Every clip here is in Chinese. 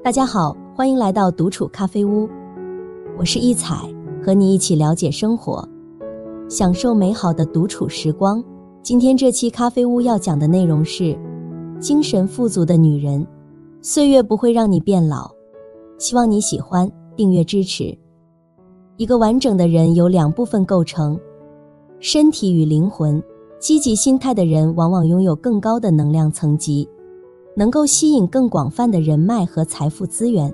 大家好，欢迎来到独处咖啡屋，我是一彩，和你一起了解生活，享受美好的独处时光。今天这期咖啡屋要讲的内容是精神富足的女人，岁月不会让你变老。希望你喜欢，订阅支持。一个完整的人由两部分构成，身体与灵魂。积极心态的人往往拥有更高的能量层级，能够吸引更广泛的人脉和财富资源。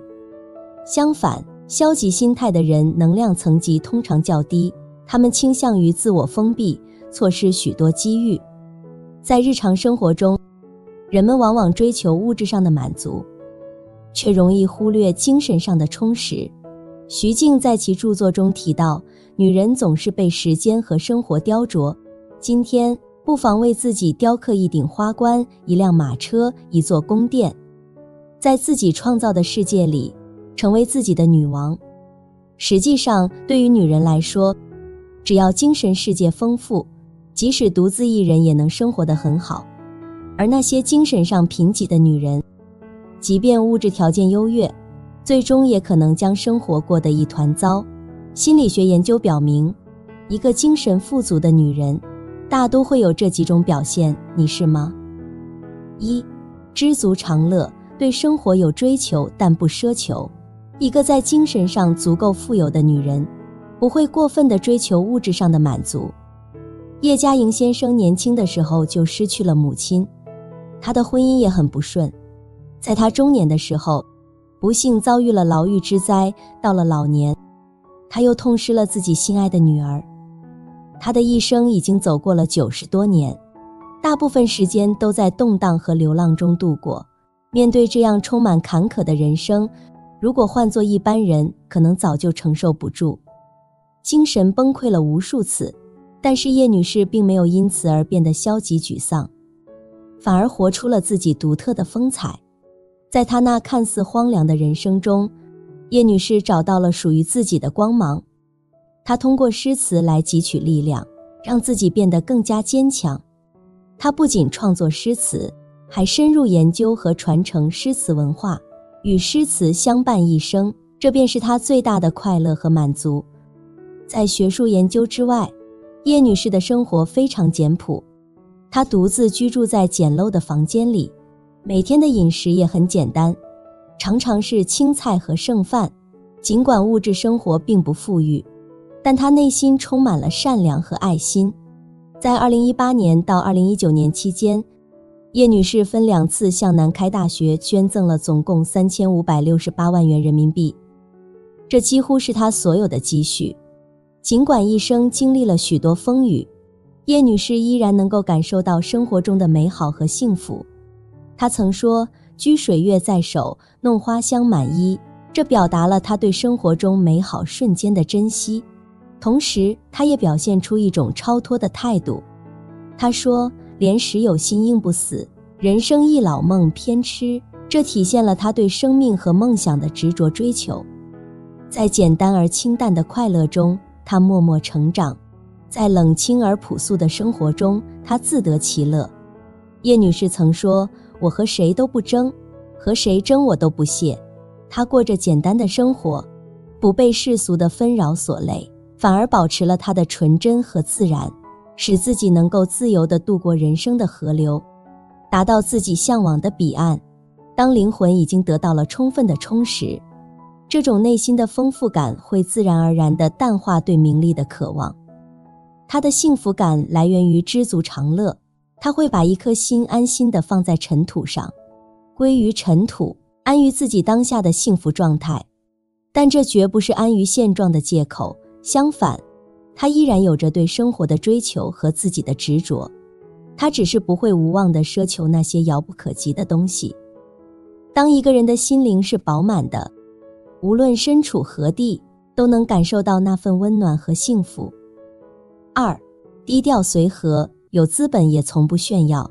相反，消极心态的人能量层级通常较低，他们倾向于自我封闭，错失许多机遇。在日常生活中，人们往往追求物质上的满足，却容易忽略精神上的充实。徐静在其著作中提到，女人总是被时间和生活雕琢，今天不妨为自己雕刻一顶花冠，一辆马车，一座宫殿，在自己创造的世界里成为自己的女王。实际上，对于女人来说，只要精神世界丰富，即使独自一人也能生活得很好。而那些精神上贫瘠的女人，即便物质条件优越，最终也可能将生活过得一团糟。心理学研究表明，一个精神富足的女人大都会有这几种表现，你是吗？1. 知足常乐，对生活有追求但不奢求。一个在精神上足够富有的女人，不会过分地追求物质上的满足。叶嘉莹先生年轻的时候就失去了母亲，他的婚姻也很不顺。在他中年的时候，不幸遭遇了牢狱之灾，到了老年，他又痛失了自己心爱的女儿。他的一生已经走过了90多年，大部分时间都在动荡和流浪中度过。面对这样充满坎坷的人生，如果换作一般人，可能早就承受不住，精神崩溃了无数次。但是叶女士并没有因此而变得消极沮丧，反而活出了自己独特的风采。在她那看似荒凉的人生中，叶女士找到了属于自己的光芒。她通过诗词来汲取力量，让自己变得更加坚强。她不仅创作诗词，还深入研究和传承诗词文化，与诗词相伴一生，这便是她最大的快乐和满足。在学术研究之外，叶女士的生活非常简朴。她独自居住在简陋的房间里，每天的饮食也很简单，常常是青菜和剩饭。尽管物质生活并不富裕，但她内心充满了善良和爱心。在2018年到2019年期间，叶女士分2次向南开大学捐赠了总共3568万元人民币，这几乎是她所有的积蓄。尽管一生经历了许多风雨，叶女士依然能够感受到生活中的美好和幸福。她曾说，掬水月在手，弄花香满衣，这表达了她对生活中美好瞬间的珍惜。同时，她也表现出一种超脱的态度。她说，连时有心应不死，人生一老梦偏痴，这体现了她对生命和梦想的执着追求。在简单而清淡的快乐中，她默默成长，在冷清而朴素的生活中，她自得其乐。叶女士曾说，我和谁都不争，和谁争我都不屑。她过着简单的生活，不被世俗的纷扰所累，反而保持了她的纯真和自然，使自己能够自由地度过人生的河流，达到自己向往的彼岸。当灵魂已经得到了充分的充实，这种内心的丰富感会自然而然地淡化对名利的渴望。她的幸福感来源于知足常乐，她会把一颗心安心地放在尘土上，归于尘土，安于自己当下的幸福状态。但这绝不是安于现状的借口，相反，她依然有着对生活的追求和自己的执着。她只是不会无望地奢求那些遥不可及的东西。当一个人的心灵是饱满的，无论身处何地，都能感受到那份温暖和幸福。2. 低调随和，有资本也从不炫耀。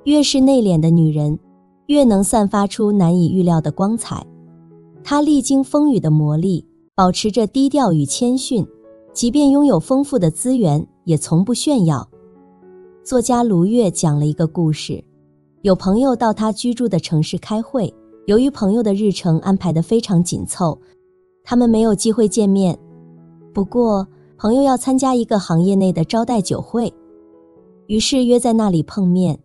越是内敛的女人，越能散发出难以预料的光彩。她历经风雨的磨砺，保持着低调与谦逊，即便拥有丰富的资源，也从不炫耀。作家卢月讲了一个故事，有朋友到他居住的城市开会，由于朋友的日程安排得非常紧凑，他们没有机会见面。不过，朋友要参加一个行业内的招待酒会，于是约在那里碰面。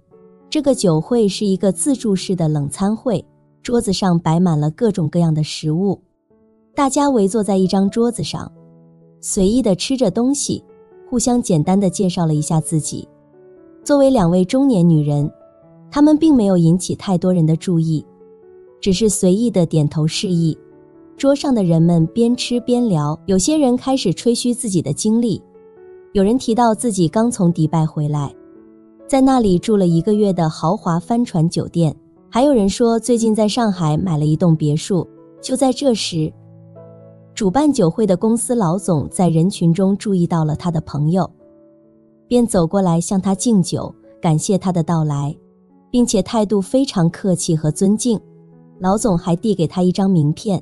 这个酒会是一个自助式的冷餐会，桌子上摆满了各种各样的食物，大家围坐在一张桌子上，随意地吃着东西，互相简单地介绍了一下自己。作为2位中年女人，她们并没有引起太多人的注意，只是随意地点头示意。桌上的人们边吃边聊，有些人开始吹嘘自己的经历，有人提到自己刚从迪拜回来，在那里住了1个月的豪华帆船酒店，还有人说最近在上海买了一栋别墅。就在这时，主办酒会的公司老总在人群中注意到了他的朋友，便走过来向他敬酒，感谢他的到来，并且态度非常客气和尊敬。老总还递给他一张名片。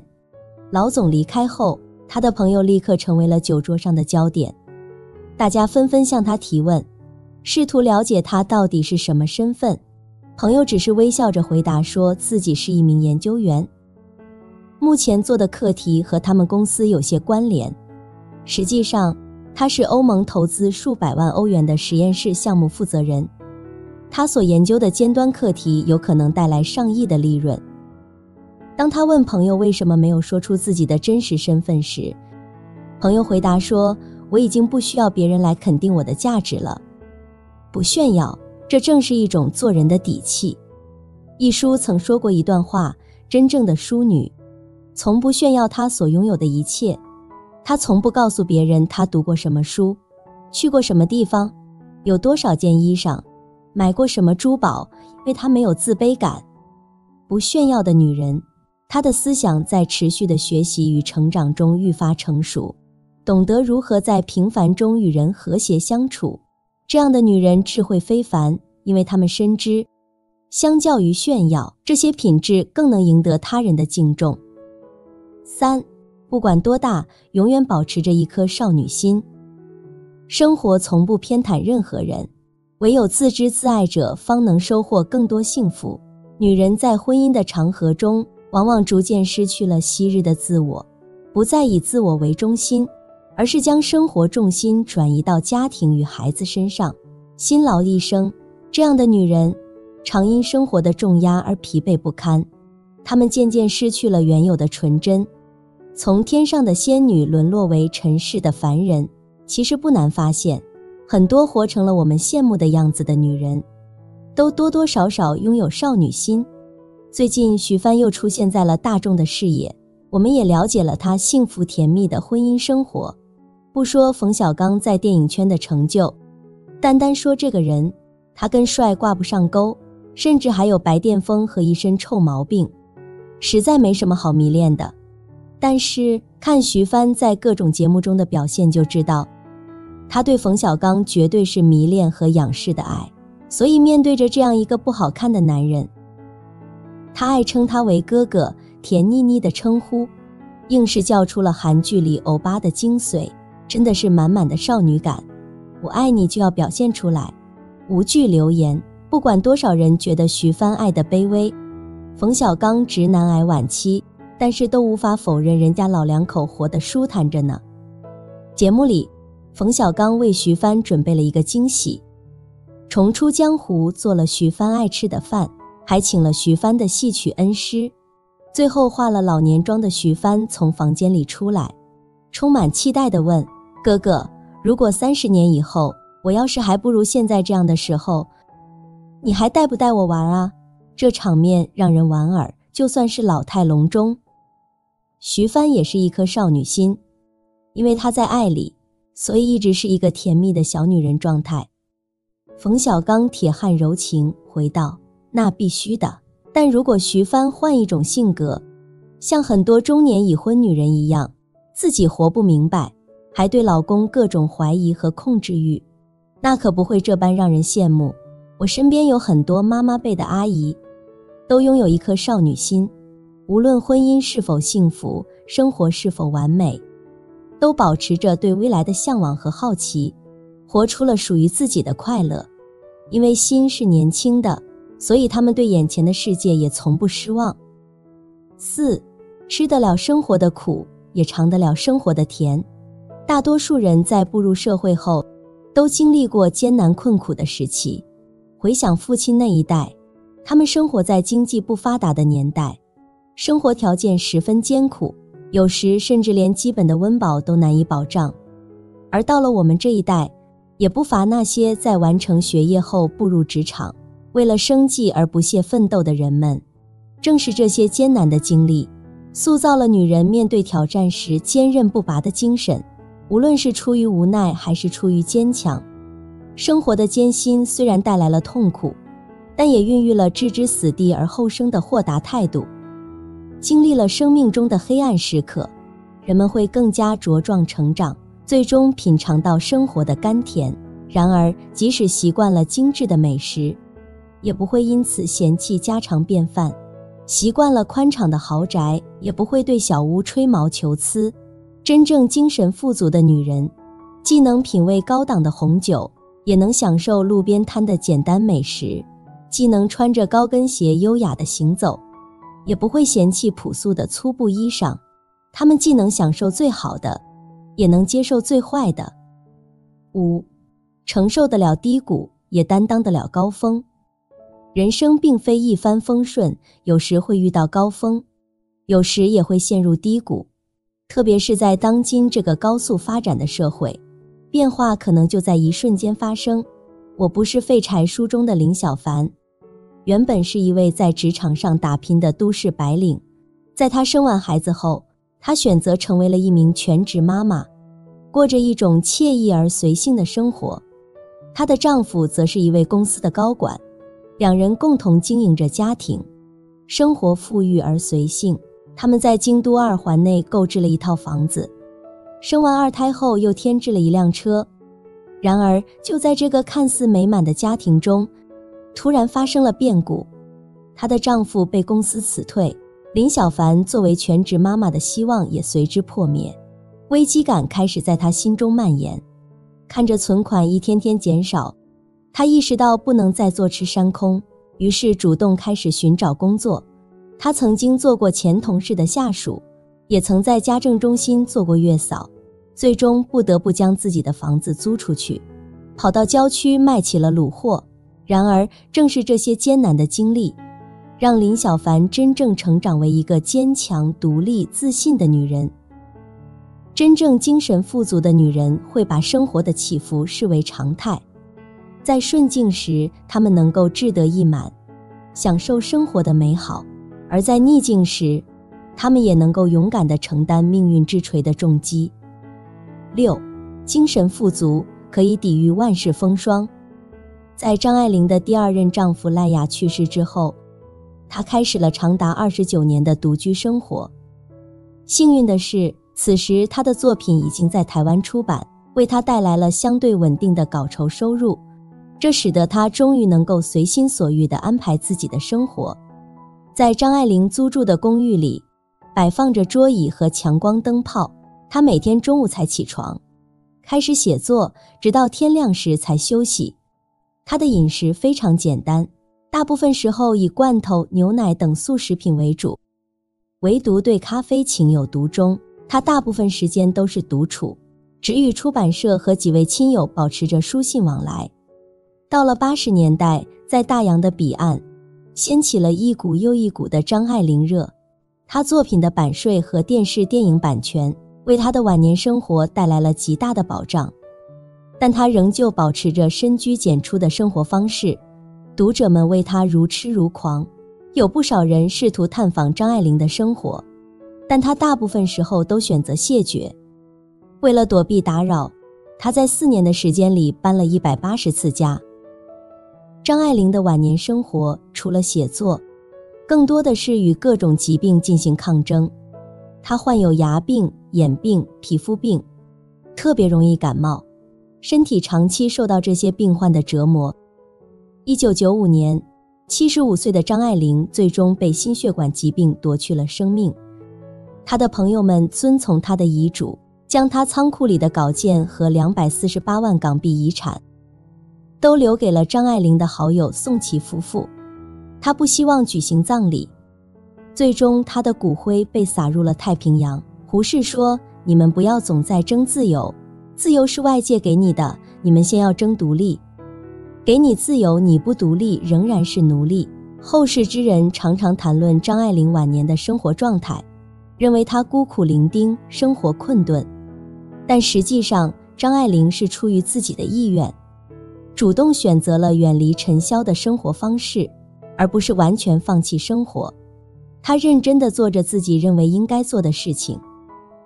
老总离开后，他的朋友立刻成为了酒桌上的焦点，大家纷纷向他提问，试图了解他到底是什么身份。朋友只是微笑着回答说自己是一名研究员，目前做的课题和他们公司有些关联。实际上，他是欧盟投资数百万欧元的实验室项目负责人，他所研究的尖端课题有可能带来上亿的利润。当他问朋友为什么没有说出自己的真实身份时，朋友回答说，我已经不需要别人来肯定我的价值了。不炫耀，这正是一种做人的底气。一书曾说过一段话，真正的淑女从不炫耀她所拥有的一切，她从不告诉别人她读过什么书，去过什么地方，有多少件衣裳，买过什么珠宝，因为她没有自卑感。不炫耀的女人，她的思想在持续的学习与成长中愈发成熟，懂得如何在平凡中与人和谐相处。这样的女人智慧非凡，因为她们深知，相较于炫耀，这些品质更能赢得他人的敬重。3. 不管多大，永远保持着一颗少女心。生活从不偏袒任何人，唯有自知自爱者方能收获更多幸福。女人在婚姻的长河中，往往逐渐失去了昔日的自我，不再以自我为中心，而是将生活重心转移到家庭与孩子身上，辛劳一生。这样的女人常因生活的重压而疲惫不堪，她们渐渐失去了原有的纯真，从天上的仙女沦落为尘世的凡人。其实不难发现，很多活成了我们羡慕的样子的女人，都多多少少拥有少女心。最近徐帆又出现在了大众的视野，我们也了解了她幸福甜蜜的婚姻生活。不说冯小刚在电影圈的成就，单单说这个人，他跟帅挂不上钩，甚至还有白癜风和一身臭毛病，实在没什么好迷恋的。但是看徐帆在各种节目中的表现就知道，他对冯小刚绝对是迷恋和仰视的爱。所以面对着这样一个不好看的男人，他爱称他为哥哥，甜腻腻的称呼，硬是叫出了韩剧里欧巴的精髓，真的是满满的少女感。我爱你就要表现出来，无惧流言。不管多少人觉得徐帆爱的卑微，冯小刚直男癌晚期，但是都无法否认人家老两口活得舒坦着呢。节目里，冯小刚为徐帆准备了一个惊喜，重出江湖做了徐帆爱吃的饭，还请了徐帆的戏曲恩师。最后化了老年妆的徐帆从房间里出来，充满期待地问，哥哥，如果30年以后，我要是还不如现在这样的时候，你还带不带我玩啊？这场面让人莞尔，就算是老态龙钟。徐帆也是一颗少女心，因为她在爱里，所以一直是一个甜蜜的小女人状态。冯小刚铁汉柔情回道，那必须的。但如果徐帆换一种性格，像很多中年已婚女人一样，自己活不明白，还对老公各种怀疑和控制欲，那可不会这般让人羡慕。我身边有很多妈妈辈的阿姨，都拥有一颗少女心，无论婚姻是否幸福，生活是否完美，都保持着对未来的向往和好奇，活出了属于自己的快乐。因为心是年轻的，所以他们对眼前的世界也从不失望。4. 吃得了生活的苦，也尝得了生活的甜。大多数人在步入社会后，都经历过艰难困苦的时期。回想父亲那一代，他们生活在经济不发达的年代，生活条件十分艰苦，有时甚至连基本的温饱都难以保障。而到了我们这一代，也不乏那些在完成学业后步入职场，为了生计而不懈奋斗的人们。正是这些艰难的经历，塑造了女人面对挑战时坚韧不拔的精神。无论是出于无奈还是出于坚强，生活的艰辛虽然带来了痛苦，但也孕育了置之死地而后生的豁达态度。经历了生命中的黑暗时刻，人们会更加茁壮成长，最终品尝到生活的甘甜。然而，即使习惯了精致的美食，也不会因此嫌弃家常便饭；习惯了宽敞的豪宅，也不会对小屋吹毛求疵。真正精神富足的女人，既能品味高档的红酒，也能享受路边摊的简单美食；既能穿着高跟鞋优雅地行走，也不会嫌弃朴素的粗布衣裳。她们既能享受最好的，也能接受最坏的。5. 承受得了低谷，也担当得了高峰。人生并非一帆风顺，有时会遇到高峰，有时也会陷入低谷。特别是在当今这个高速发展的社会，变化可能就在一瞬间发生。我不是废柴书中的林小凡，原本是一位在职场上打拼的都市白领。在她生完孩子后，她选择成为了一名全职妈妈，过着一种惬意而随性的生活。她的丈夫则是一位公司的高管，两人共同经营着家庭，生活富裕而随性。他们在京都2环内购置了一套房子，生完2胎后又添置了一辆车。然而，就在这个看似美满的家庭中，突然发生了变故。她的丈夫被公司辞退，林小凡作为全职妈妈的希望也随之破灭。危机感开始在她心中蔓延，看着存款一天天减少，她意识到不能再坐吃山空，于是主动开始寻找工作。她曾经做过前同事的下属，也曾在家政中心做过月嫂，最终不得不将自己的房子租出去，跑到郊区卖起了卤货。然而，正是这些艰难的经历，让林小凡真正成长为一个坚强、独立、自信的女人。真正精神富足的女人会把生活的起伏视为常态，在顺境时，她们能够志得意满，享受生活的美好；而在逆境时，她们也能够勇敢地承担命运之锤的重击。6. 精神富足可以抵御万世风霜。在张爱玲的第2任丈夫赖雅去世之后，她开始了长达29年的独居生活。幸运的是，此时她的作品已经在台湾出版，为她带来了相对稳定的稿酬收入，这使得她终于能够随心所欲地安排自己的生活。在张爱玲租住的公寓里，摆放着桌椅和强光灯泡，她每天中午才起床，开始写作，直到天亮时才休息。她的饮食非常简单，大部分时候以罐头、牛奶等速食品为主，唯独对咖啡情有独钟。她大部分时间都是独处，只与出版社和几位亲友保持着书信往来。到了80年代，在大洋的彼岸，掀起了一股又一股的张爱玲热。她作品的版税和电视电影版权为她的晚年生活带来了极大的保障，但她仍旧保持着深居简出的生活方式，读者们为她如痴如狂。有不少人试图探访张爱玲的生活，但她大部分时候都选择谢绝。为了躲避打扰，她在4年的时间里搬了180次家。张爱玲的晚年生活除了写作，更多的是与各种疾病进行抗争。她患有牙病、眼病、皮肤病，特别容易感冒，身体长期受到这些病患的折磨。1995年，75岁的张爱玲最终被心血管疾病夺去了生命。她的朋友们遵从她的遗嘱，将她仓库里的稿件和248万港币遗产都留给了张爱玲的好友宋琦夫妇。她不希望举行葬礼，最终他的骨灰被撒入了太平洋。胡适说，你们不要总在争自由，自由是外界给你的，你们先要争独立。给你自由你不独立仍然是奴隶。后世之人常常谈论张爱玲晚年的生活状态，认为她孤苦伶仃，生活困顿。但实际上张爱玲是出于自己的意愿，主动选择了远离尘嚣的生活方式，而不是完全放弃生活。她认真地做着自己认为应该做的事情，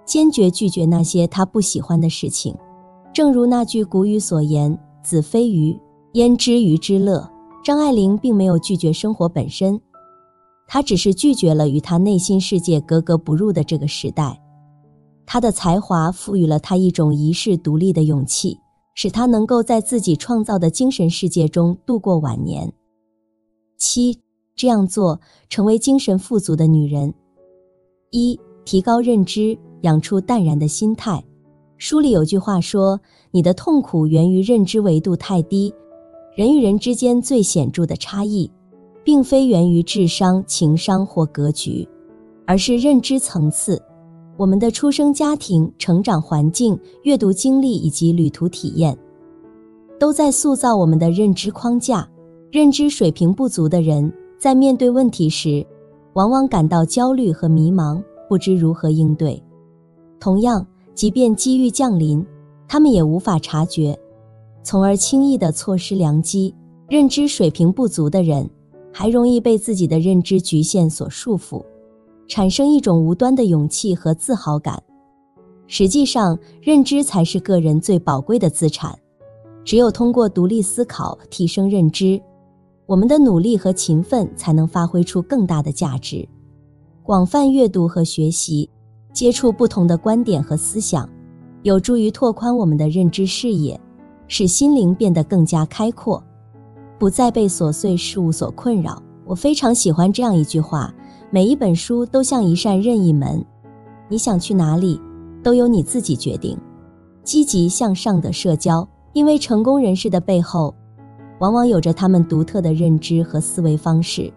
坚决拒绝那些她不喜欢的事情。正如那句古语所言，子非鱼，焉知鱼之乐。张爱玲并没有拒绝生活本身，她只是拒绝了与她内心世界格格不入的这个时代。她的才华赋予了她一种遗世独立的勇气，使她能够在自己创造的精神世界中度过晚年。7. 这样做，成为精神富足的女人。1. 提高认知，养出淡然的心态。书里有句话说，你的痛苦源于认知维度太低。人与人之间最显著的差异，并非源于智商、情商或格局，而是认知层次。我们的出生家庭、成长环境、阅读经历以及旅途体验，都在塑造我们的认知框架。认知水平不足的人，在面对问题时，往往感到焦虑和迷茫，不知如何应对。同样，即便机遇降临，他们也无法察觉，从而轻易地错失良机。认知水平不足的人，还容易被自己的认知局限所束缚，产生一种无端的勇气和自豪感。实际上，认知才是个人最宝贵的资产。只有通过独立思考，提升认知，我们的努力和勤奋才能发挥出更大的价值。广泛阅读和学习，接触不同的观点和思想，有助于拓宽我们的认知视野，使心灵变得更加开阔，不再被琐碎事物所困扰。我非常喜欢这样一句话，每一本书都像一扇任意门，你想去哪里，都由你自己决定。积极向上的社交，因为成功人士的背后，往往有着他们独特的认知和思维方式。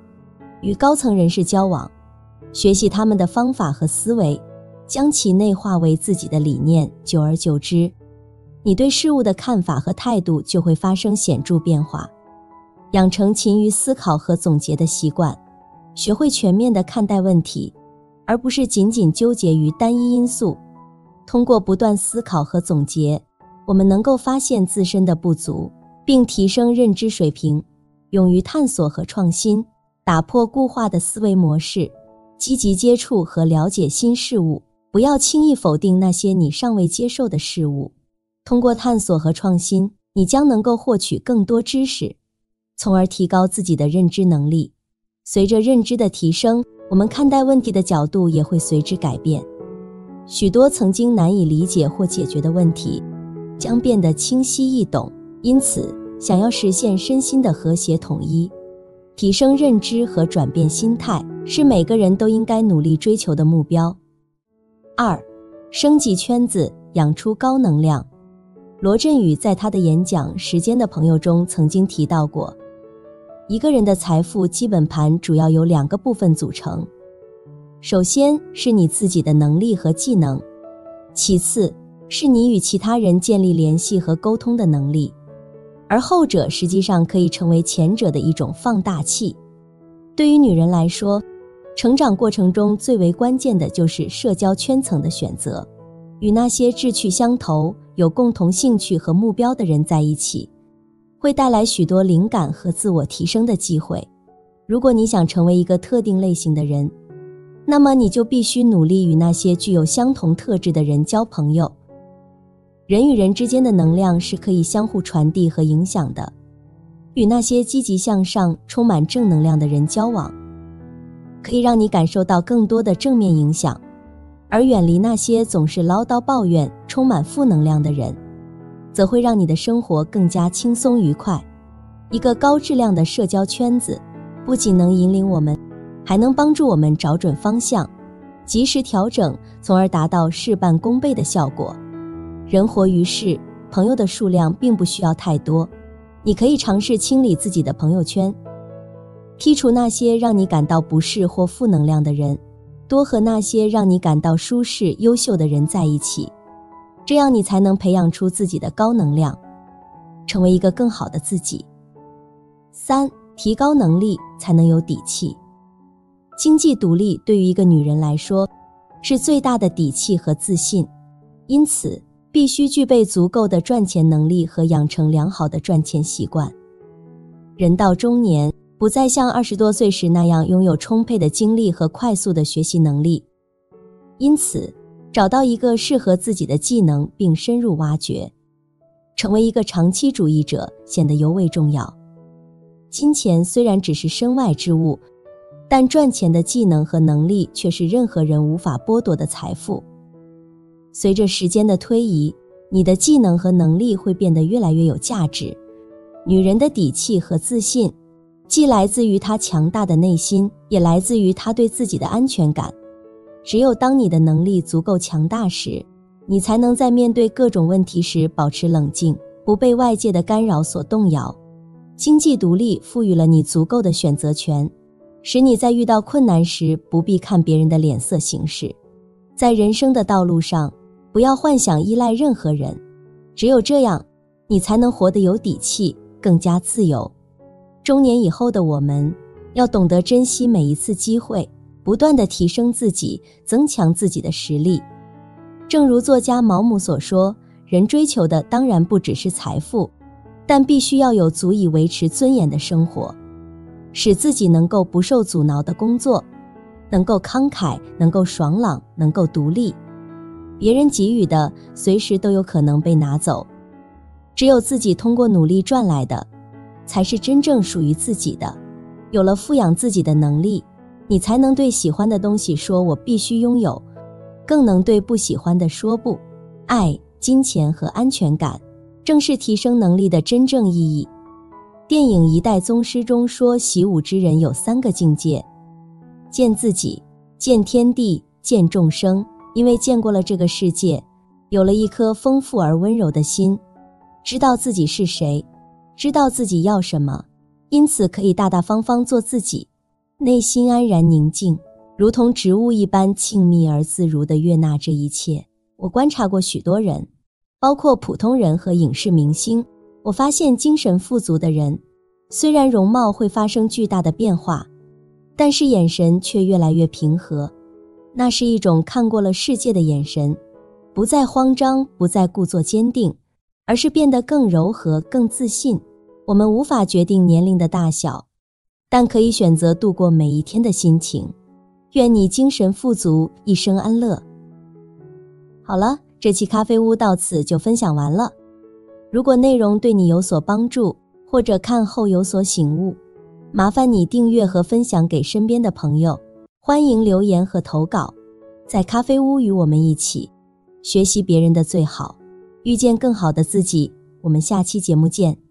与高层人士交往，学习他们的方法和思维，将其内化为自己的理念，久而久之，你对事物的看法和态度就会发生显著变化。养成勤于思考和总结的习惯，学会全面地看待问题，而不是仅仅纠结于单一因素。通过不断思考和总结，我们能够发现自身的不足，并提升认知水平，勇于探索和创新，打破固化的思维模式，积极接触和了解新事物，不要轻易否定那些你尚未接受的事物。通过探索和创新，你将能够获取更多知识，从而提高自己的认知能力。随着认知的提升，我们看待问题的角度也会随之改变。许多曾经难以理解或解决的问题，将变得清晰易懂。因此，想要实现身心的和谐统一，提升认知和转变心态，是每个人都应该努力追求的目标。2. 升级圈子，养出高能量。罗振宇在他的演讲《时间的朋友》中曾经提到过，一个人的财富基本盘主要由2个部分组成，首先是你自己的能力和技能，其次是你与其他人建立联系和沟通的能力，而后者实际上可以成为前者的一种放大器。对于女人来说，成长过程中最为关键的就是社交圈层的选择，与那些志趣相投、有共同兴趣和目标的人在一起，会带来许多灵感和自我提升的机会。如果你想成为一个特定类型的人，那么你就必须努力与那些具有相同特质的人交朋友。人与人之间的能量是可以相互传递和影响的，与那些积极向上、充满正能量的人交往，可以让你感受到更多的正面影响，而远离那些总是唠叨抱怨、充满负能量的人，则会让你的生活更加轻松愉快。一个高质量的社交圈子，不仅能引领我们，还能帮助我们找准方向，及时调整，从而达到事半功倍的效果。人活于世，朋友的数量并不需要太多，你可以尝试清理自己的朋友圈，剔除那些让你感到不适或负能量的人，多和那些让你感到舒适、优秀的人在一起，这样你才能培养出自己的高能量，成为一个更好的自己。3、提高能力才能有底气。经济独立对于一个女人来说，是最大的底气和自信，因此必须具备足够的赚钱能力和养成良好的赚钱习惯。人到中年，不再像20多岁时那样拥有充沛的精力和快速的学习能力，因此找到一个适合自己的技能并深入挖掘，成为一个长期主义者显得尤为重要。金钱虽然只是身外之物，但赚钱的技能和能力却是任何人无法剥夺的财富。随着时间的推移，你的技能和能力会变得越来越有价值。女人的底气和自信，既来自于她强大的内心，也来自于她对自己的安全感。只有当你的能力足够强大时，你才能在面对各种问题时保持冷静，不被外界的干扰所动摇。经济独立赋予了你足够的选择权，使你在遇到困难时不必看别人的脸色行事。在人生的道路上，不要幻想依赖任何人，只有这样，你才能活得有底气，更加自由。中年以后的我们，要懂得珍惜每一次机会，不断地提升自己，增强自己的实力。正如作家毛姆所说，人追求的当然不只是财富，但必须要有足以维持尊严的生活，使自己能够不受阻挠地工作，能够慷慨，能够爽朗，能够独立。别人给予的随时都有可能被拿走，只有自己通过努力赚来的，才是真正属于自己的。有了富养自己的能力，你才能对喜欢的东西说我必须拥有，更能对不喜欢的说不。爱、金钱和安全感，正是提升能力的真正意义。电影《一代宗师》中说，习武之人有3个境界：见自己、见天地、见众生。因为见过了这个世界，有了一颗丰富而温柔的心，知道自己是谁，知道自己要什么，因此可以大大方方做自己，内心安然宁静，如同植物一般静谧而自如地悦纳这一切。我观察过许多人，包括普通人和影视明星，我发现精神富足的人，虽然容貌会发生巨大的变化，但是眼神却越来越平和。那是一种看过了世界的眼神，不再慌张，不再故作坚定，而是变得更柔和，更自信。我们无法决定年龄的大小，但可以选择度过每一天的心情。愿你精神富足，一生安乐。好了，这期咖啡屋到此就分享完了。如果内容对你有所帮助，或者看后有所醒悟，麻烦你订阅和分享给身边的朋友。欢迎留言和投稿，在咖啡屋与我们一起学习别人的最好，遇见更好的自己。我们下期节目见。